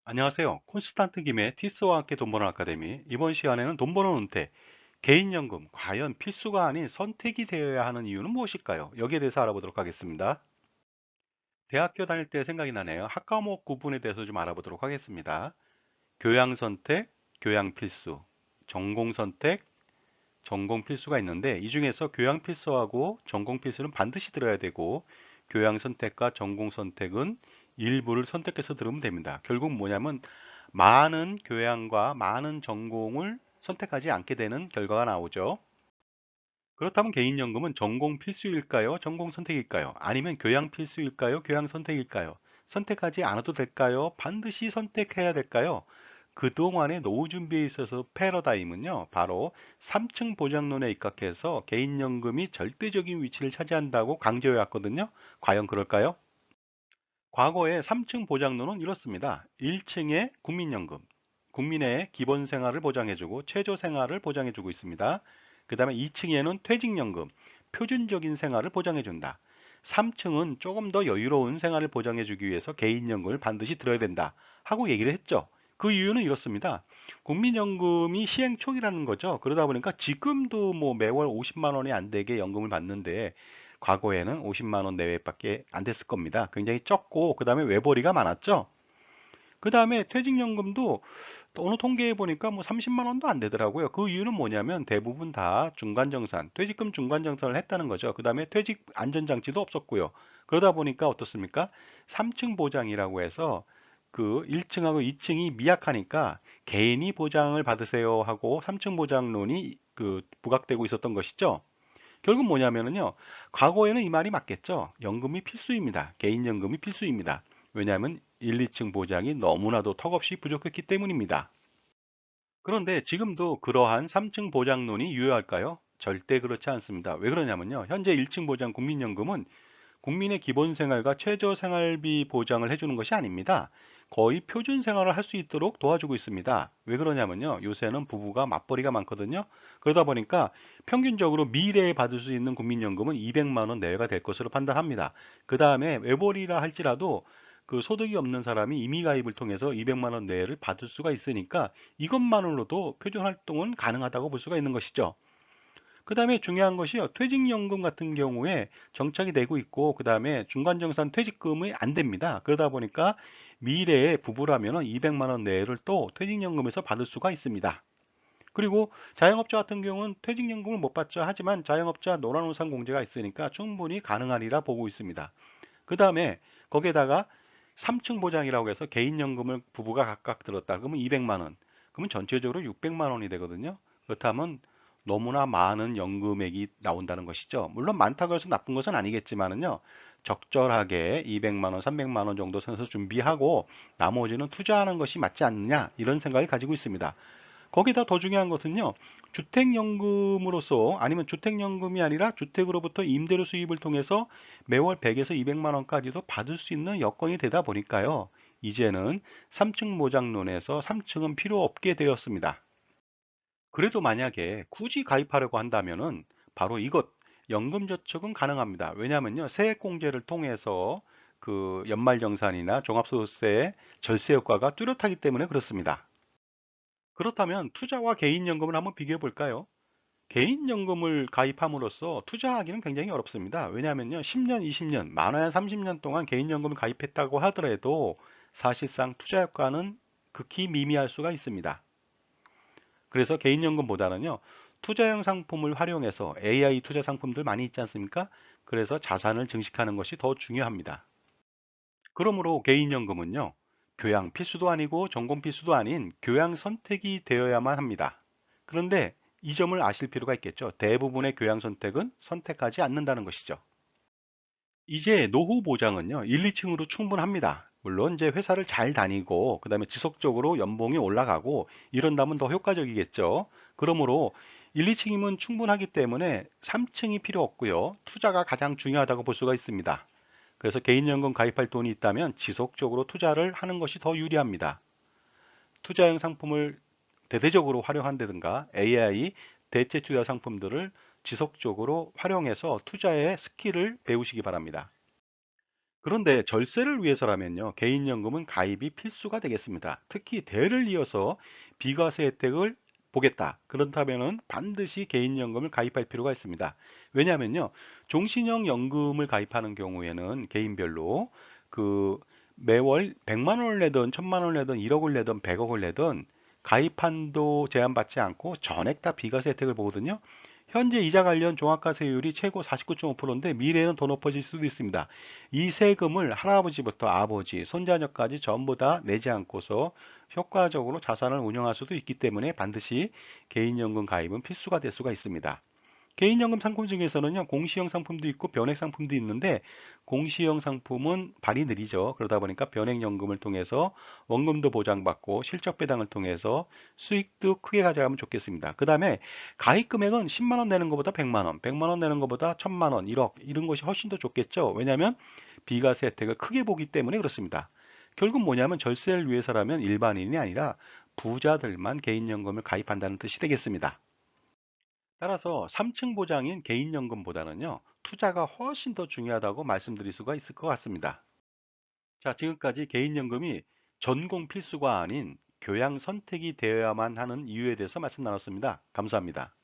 안녕하세요. 콘스탄트 김의 티스와 함께 돈 버는 아카데미. 이번 시간에는 돈 버는 은퇴, 개인연금, 과연 필수가 아닌 선택이 되어야 하는 이유는 무엇일까요? 여기에 대해서 알아보도록 하겠습니다. 대학교 다닐 때 생각이 나네요. 학과목 구분에 대해서 좀 알아보도록 하겠습니다. 교양 선택, 교양 필수, 전공 선택, 전공 필수가 있는데 이 중에서 교양 필수하고 전공 필수는 반드시 들어야 되고 교양 선택과 전공 선택은 일부를 선택해서 들으면 됩니다. 결국 뭐냐면 많은 교양과 많은 전공을 선택하지 않게 되는 결과가 나오죠. 그렇다면 개인연금은 전공 필수일까요? 전공 선택일까요? 아니면 교양 필수일까요? 교양 선택일까요? 선택하지 않아도 될까요? 반드시 선택해야 될까요? 그동안의 노후 준비에 있어서 패러다임은요, 바로 3층 보장론에 입각해서 개인연금이 절대적인 위치를 차지한다고 강조해 왔거든요. 과연 그럴까요? 과거의 3층 보장론은 이렇습니다. 1층에 국민연금, 국민의 기본 생활을 보장해주고 최저 생활을 보장해주고 있습니다. 그 다음에 2층에는 퇴직연금, 표준적인 생활을 보장해준다. 3층은 조금 더 여유로운 생활을 보장해주기 위해서 개인연금을 반드시 들어야 된다 하고 얘기를 했죠. 그 이유는 이렇습니다. 국민연금이 시행 초기라는 거죠. 그러다 보니까 지금도 뭐 매월 50만 원이 안 되게 연금을 받는데 과거에는 50만 원 내외밖에 안 됐을 겁니다. 굉장히 적고 그다음에 외벌이가 많았죠. 그다음에 퇴직연금도 어느 통계에 보니까 뭐 30만 원도 안 되더라고요. 그 이유는 뭐냐면 대부분 다 중간정산, 퇴직금 중간정산을 했다는 거죠. 그다음에 퇴직 안전장치도 없었고요. 그러다 보니까 어떻습니까? 3층 보장이라고 해서 그 1층하고 2층이 미약하니까 개인이 보장을 받으세요 하고 3층 보장론이 그 부각되고 있었던 것이죠. 결국 뭐냐면은요, 과거에는 이 말이 맞겠죠. 연금이 필수입니다. 개인연금이 필수입니다. 왜냐하면 1, 2층 보장이 너무나도 턱없이 부족했기 때문입니다. 그런데 지금도 그러한 3층 보장론이 유효할까요? 절대 그렇지 않습니다. 왜 그러냐면요. 현재 1층 보장 국민연금은 국민의 기본 생활과 최저 생활비 보장을 해주는 것이 아닙니다. 거의 표준 생활을 할 수 있도록 도와주고 있습니다. 왜 그러냐면요. 요새는 부부가 맞벌이가 많거든요. 그러다 보니까 평균적으로 미래에 받을 수 있는 국민연금은 200만 원 내외가 될 것으로 판단합니다. 그 다음에 외벌이라 할지라도 그 소득이 없는 사람이 임의가입을 통해서 200만 원 내외를 받을 수가 있으니까 이것만으로도 표준 활동은 가능하다고 볼 수가 있는 것이죠. 그 다음에 중요한 것이요. 퇴직연금 같은 경우에 정착이 되고 있고, 그 다음에 중간정산 퇴직금이 안 됩니다. 그러다 보니까 미래에 부부라면 200만 원 내외를 또 퇴직연금에서 받을 수가 있습니다. 그리고 자영업자 같은 경우는 퇴직연금을 못 받죠. 하지만 자영업자 노란우산 공제가 있으니까 충분히 가능하리라 보고 있습니다. 그 다음에 거기에다가 3층 보장이라고 해서 개인연금을 부부가 각각 들었다. 그러면 200만 원. 그러면 전체적으로 600만 원이 되거든요. 그렇다면 너무나 많은 연금액이 나온다는 것이죠. 물론 많다고 해서 나쁜 것은 아니겠지만은요. 적절하게 200만 원, 300만 원 정도 선에서 준비하고 나머지는 투자하는 것이 맞지 않느냐 이런 생각을 가지고 있습니다. 거기다 더 중요한 것은요. 주택연금으로서 아니면 주택연금이 아니라 주택으로부터 임대료 수입을 통해서 매월 100에서 200만 원까지도 받을 수 있는 여건이 되다 보니까요. 이제는 3층 모장론에서 3층은 필요 없게 되었습니다. 그래도 만약에 굳이 가입하려고 한다면은 바로 이것 연금저축은 가능합니다. 왜냐하면요. 세액공제를 통해서 그 연말정산이나 종합소득세 절세 효과가 뚜렷하기 때문에 그렇습니다. 그렇다면 투자와 개인연금을 한번 비교해 볼까요? 개인연금을 가입함으로써 투자하기는 굉장히 어렵습니다. 왜냐하면요, 10년, 20년, 많아야 30년 동안 개인연금을 가입했다고 하더라도 사실상 투자 효과는 극히 미미할 수가 있습니다. 그래서 개인연금보다는요, 투자형 상품을 활용해서 AI 투자 상품들 많이 있지 않습니까? 그래서 자산을 증식하는 것이 더 중요합니다. 그러므로 개인연금은요, 교양 필수도 아니고 전공 필수도 아닌 교양 선택이 되어야만 합니다. 그런데 이 점을 아실 필요가 있겠죠. 대부분의 교양 선택은 선택하지 않는다는 것이죠. 이제 노후 보장은요, 1, 2층으로 충분합니다. 물론 이제 회사를 잘 다니고, 그 다음에 지속적으로 연봉이 올라가고, 이런다면 더 효과적이겠죠. 그러므로 1, 2층이면 충분하기 때문에 3층이 필요 없고요. 투자가 가장 중요하다고 볼 수가 있습니다. 그래서 개인연금 가입할 돈이 있다면 지속적으로 투자를 하는 것이 더 유리합니다. 투자형 상품을 대대적으로 활용한다든가 AI 대체 투자 상품들을 지속적으로 활용해서 투자의 스킬을 배우시기 바랍니다. 그런데 절세를 위해서라면요, 개인연금은 가입이 필수가 되겠습니다. 특히 대를 이어서 비과세 혜택을 보겠다. 그렇다면은 반드시 개인연금을 가입할 필요가 있습니다. 왜냐하면요, 종신형 연금을 가입하는 경우에는 개인별로 그 매월 100만 원을 내든 1000만 원을 내든 1억을 내든 100억을 내든 가입 한도 제한받지 않고 전액 다 비과세 혜택을 보거든요. 현재 이자 관련 종합과세율이 최고 49.5%인데 미래에는 더 높아질 수도 있습니다. 이 세금을 할아버지부터 아버지, 손자녀까지 전부 다 내지 않고서 효과적으로 자산을 운영할 수도 있기 때문에 반드시 개인연금 가입은 필수가 될 수가 있습니다. 개인연금 상품 중에서는요, 공시형 상품도 있고 변액 상품도 있는데, 공시형 상품은 발이 느리죠. 그러다 보니까 변액연금을 통해서 원금도 보장받고 실적 배당을 통해서 수익도 크게 가져가면 좋겠습니다. 그 다음에 가입 금액은 10만 원 내는 것보다 100만 원, 100만 원 내는 것보다 1000만 원, 1억 이런 것이 훨씬 더 좋겠죠. 왜냐하면 비과세 혜택을 크게 보기 때문에 그렇습니다. 결국 뭐냐면 절세를 위해서라면 일반인이 아니라 부자들만 개인연금을 가입한다는 뜻이 되겠습니다. 따라서 3층 보장인 개인연금보다는요, 투자가 훨씬 더 중요하다고 말씀드릴 수가 있을 것 같습니다. 자, 지금까지 개인연금이 전공 필수가 아닌 교양 선택이 되어야만 하는 이유에 대해서 말씀 나눴습니다. 감사합니다.